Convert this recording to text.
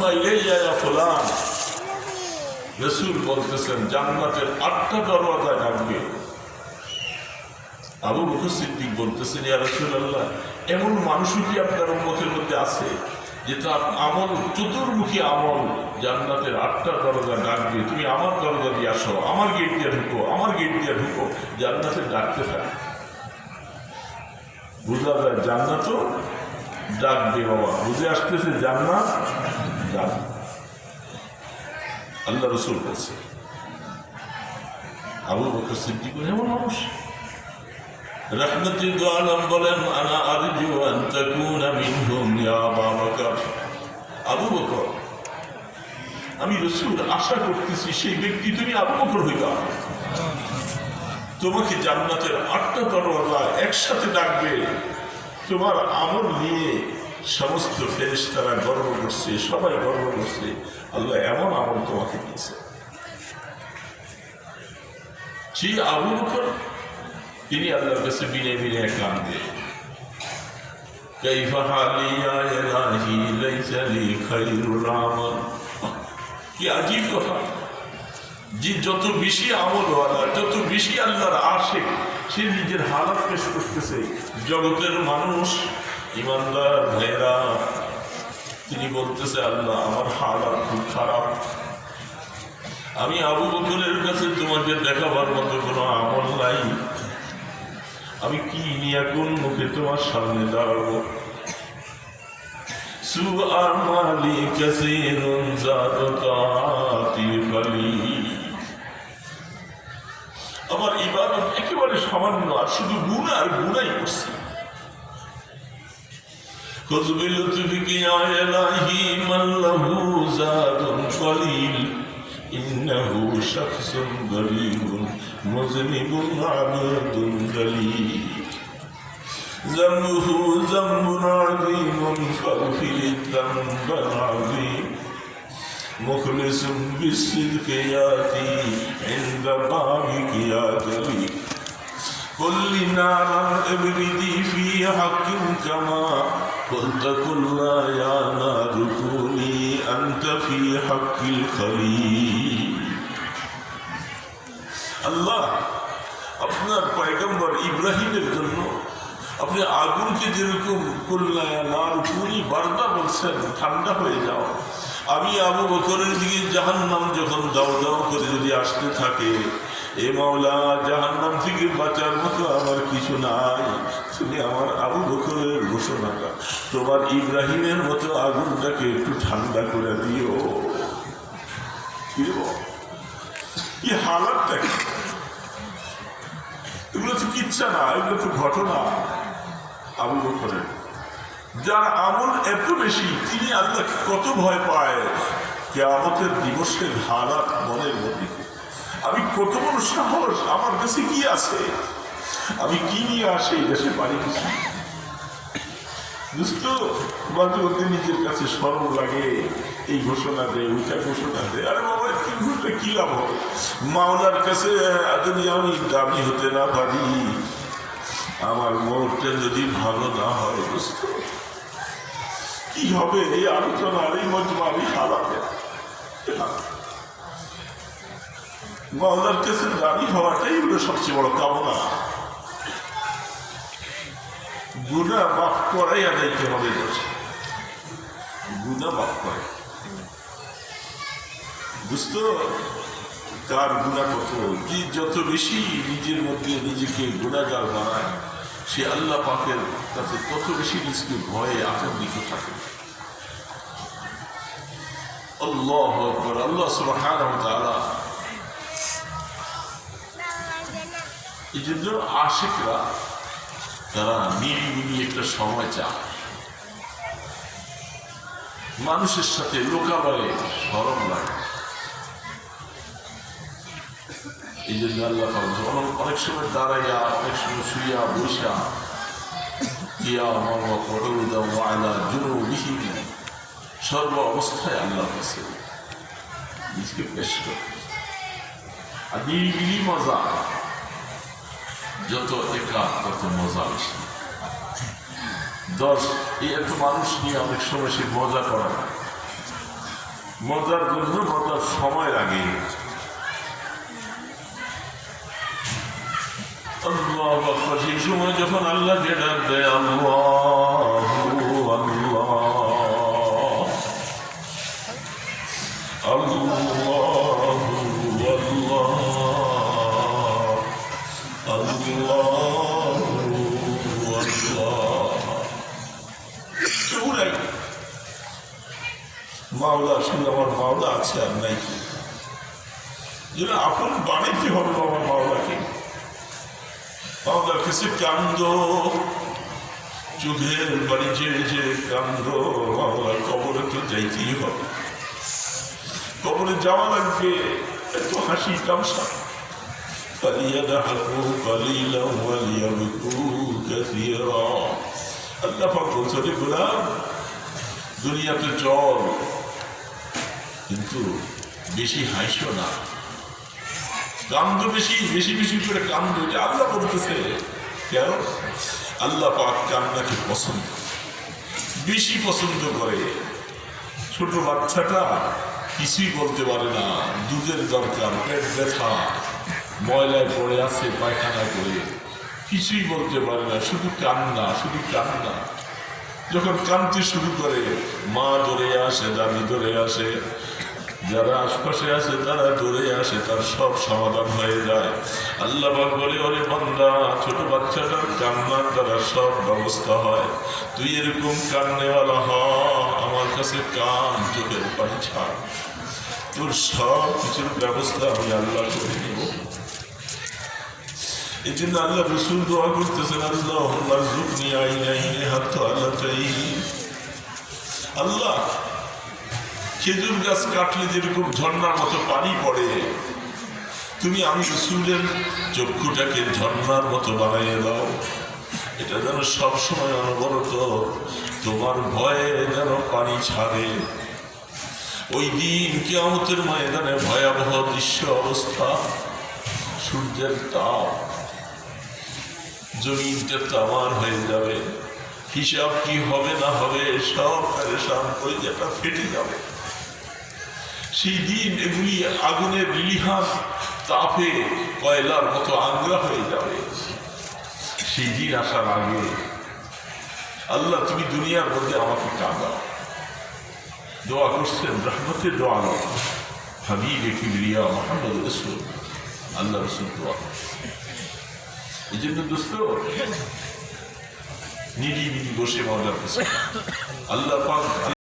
হালুম্মা ইলাইয়া ইয়া ফুলান। রাসূল বলতেছেন জান্নাতের 8টা দরওয়াজা ডাকবে। আবু বকর সিদ্দিক বলতেছেন, ইয়া রাসূলুল্লাহ, এমন মানুষও কি আপনার উম্মতের মধ্যে আছে যে তার আমল, চতুর্মুখী আমল জান্নাতের 8টা দরজা ডাকবে, তুমি আমার দরজা দিয়ে আসো, আমার গেট দিয়ে ঢুকো, আমার গেট দিয়ে ঢুকো, জান্নাতে ডাকতে থাকে। বুঝা যায় জান্নাতও ডাকবে। বাবা বুঝে আসতেছে জান্নাত ডাকবে। আল্লাহ রাসূল বলছে আবু বকর সিদ্দিক এমন মানুষ। রাহমাতুল আলম বলেন, আনা আরজু আন তাকুনা মিনহুম ইয়া আবু বকর। আবু বকর, আমি রাসূল আশা করতেছি সেই ব্যক্তি তুমি আবু বকর হইবা। তোমাকে জান্নাতের 8টা দরওয়াজা একসাথে ডাকবে। তোমার আমল নিয়ে সমস্ত ফেরেশতারা গর্ব করছে, সবাই গর্ব করছে, আল্লাহ এমন আমল তোমাকে দিয়েছে। সেই আবু বকর তিনি আল্লাহর কাছে বিনে বিনে কাঁদে, কাইফা হালি ইয়া ইলাহি লাইসা লি খায়রুল আমাল। কি আজীব কথা, যে যত বেশি আমলওয়ালা, যত বেশি আল্লাহর আশিক, সে নিজের হালাত পেশ করতেছে। জগতের মানুষ, ইমানদার ভাইরা, তিনি বলতেছে আল্লাহ আমার হালাত খুব খারাপ, আমি আবু বকরের কাছে তোমাকে দেখাবার মতো কোনো আমল নাই, আমি কি নিয়ে কোন মুখে তোমার সামনে দাঁড়াবো। সুআমালি কাসীরুন যাতাতি ফালি, আমার ইবাদত একেবারে সামান্য, আর শুধু গুনাহ আর গুনাহই করছি। খুয বিলুতফিকা ইয়া ইলাহি মান লাহু যাতুন কলিল, ইন্নাহু শাখসুন গরীবুন মুযনিবুন আবদুন দলীল, যামবুহু যামবুন আযীমুন ফাগফিরিদ যামবাল আযীম, মুখলিসুন বিসসিদকি ইয়াতি ইনদা বাবিকি ইয়া জলীল, কুল্লি নারান ইবরিদি ফি হাক্কিন কামা قلت كلا يا نار كوني أنت في حق الخليل। আল্লাহ আপনার পয়গম্বর ইব্রাহিমের জন্য আপনি আগুনকে যেরকম কুল্লা ইয়া নার কুনি বারদা বলছেন, ঠান্ডা হয়ে যাও, আমি আবু বকরের দিকে জাহান্নাম যখন দাও দাও করে যদি আসতে থাকে, এ মাওলা জাহান্নাম থেকে বাঁচার মতো আমার কিছু নাই, তুমি আমার আবু বকরের ঘোষণাটা তোমার ইব্রাহিমের মতো আগুনটাকে একটু ঠান্ডা করে দিও। কি হালাতটা, এগুলো তো কিচ্ছা না, এগুলো তো ঘটনা। আবু বকরের যার আমল এত বেশি, তিনি আল্লাহ কত ভয় পায়। কিয়ামতের দিবসের হালাত মনের মধ্যে, আমি কত বড় সাহস, আমার কাছে কি আছে, আমি কি নিয়ে আসে এই দেশে পারি কিছু বুঝতো। মাঝে মধ্যে নিজের কাছে শরম লাগে, এই ঘোষণা দেয়, ওইটা ঘোষণা দেয়, আরে বাবা কি ঘটলে কি লাভ হবে, মাওলার কাছে যদি আমি দাবি হতে না পারি, আমার মনটা যদি ভালো না হয়, বুঝতো কি হবে। এই আলোচনা, এই মজমা আমি হারাবে, মাওলার কাছে দাবি হওয়াটাই হলো সবচেয়ে বড় কামনা। গুনাহ মাফ করাই আদায়তে হবে, গুনাহ মাফ করে। বুঝতো কার গুনাহ কত, যে যত বেশি নিজের মধ্যে নিজেকে গুনাহগার বানায়, সে আল্লাহ পাকের কাছে তত বেশি নিজকে ভয়ে আতঙ্কিত থাকে। আল্লাহু আকবার। আল্লাহ সুবহানাহু ওয়া তাআলা এই জন্য আশিকরা তারা নিরিবিলি একটা সময় চায়, মানুষের সাথে লোকালয়ে শরম লাগে। এই জন্য আল্লাহ অনেক সময় দাঁড়াইয়া, অনেক সময় শুইয়া বৈশা, সর্ব অবস্থায় আল্লাহ কাছে নিজকে পেশ করে। আর নিরিবিলি মজা, যত একা তত মজা বেশি। এই এত মানুষ নিয়ে অনেক সময় সে মজা করে না, মজার জন্য মজার সময় লাগে। আল্লাহু আকবার। সেই সময় যখন আল্লাহকে ডাক দেয় আল্লাহু আল্লাহ আল্লাহু আল্লাহ আল্লাহু আল্লাহ। কেউ নাই মাওলা, শুধু আমার মাওলা আছে আর নাই কি। যেন আপন বানাইতে হবে আমার মাওলাকে। মাওলার কাছে কান্দ, চোখের বাড়ি যে কান্দ। মাওলার কবরে তো যাইতেই হবে, কবরে যাওয়া লাগবে। এত হাসি তামসা। فليضحكوا قليلا وليبكوا كثيرا। আল্লাহ পাক বলছেন, গোলাম দুনিয়াতে চল, কিন্তু বেশি হাসিও না, কান্দো বেশি বেশি বেশি করে কান্দো। যে আল্লাহ বলতেছে কেন? আল্লাহ পাক কান্নাকে পছন্দ, বেশি পছন্দ করে। ছোট বাচ্চাটা কিছুই বলতে পারে না, দুধের দরকার, পেট ব্যথা, ময়লায় পড়ে আছে পায়খানা করে, কিছুই বলতে পারে না, শুধু কান্না, শুধু কান্না। যখন কাঁদতে শুরু করে মা দৌড়ে আসে, দাদি দৌড়ে আসে, যারা আশপাশে আছে তারা দৌড়ে আসে, তার সব সমাধান হয়ে যায়। আল্লাহ পাক বলে, ওরে বান্দা, ছোট বাচ্চাটার কান্নার দ্বারা সব ব্যবস্থা হয়। তুই এরকম কান্নেওয়ালা হ, আমার কাছে কান, চোখের পানি ছাড়, তোর সব কিছুর ব্যবস্থা আমি আল্লাহ করে দেব। এই জন্য আল্লাহ রসুল দোয়া করতেছেন, আল্লাহুম্মা রযুকনি আইনাইনি হাত্তা আলাতাইনি। আল্লাহ, খেজুর গাছ কাটলে যেরকম ঝর্ণার মতো পানি পড়ে, তুমি আমি রসুলের চক্ষুটাকে ঝর্ণার মতো বানাইয়ে দাও। এটা যেন সবসময় অনবরত তোমার ভয়ে যেন পানি ছাড়ে। ওই দিন কিয়ামতের ময়দানে ভয়াবহ দৃশ্য অবস্থা, সূর্যের তাপ, জমিনটা তামার হয়ে যাবে, হিসাব কি হবে না হবে সব পেরেশান, কলিজাটা ফেটে যাবে। সেই দিন এগুলি আগুনের লিহান তাপে কয়লার মতো আংরা হয়ে যাবে। সেই দিন আসার আগে আল্লাহ তুমি দুনিয়ার মধ্যে আমাকে কাঁদাও। দোয়া করছেন, রহমতের দোয়া হাবিবে কিবরিয়া মুহাম্মদ রাসূল, আল্লাহ রাসূল দোয়া। এই জন্য দোস্ত নিরিবিলি বসে মজার আল্লাহ পাক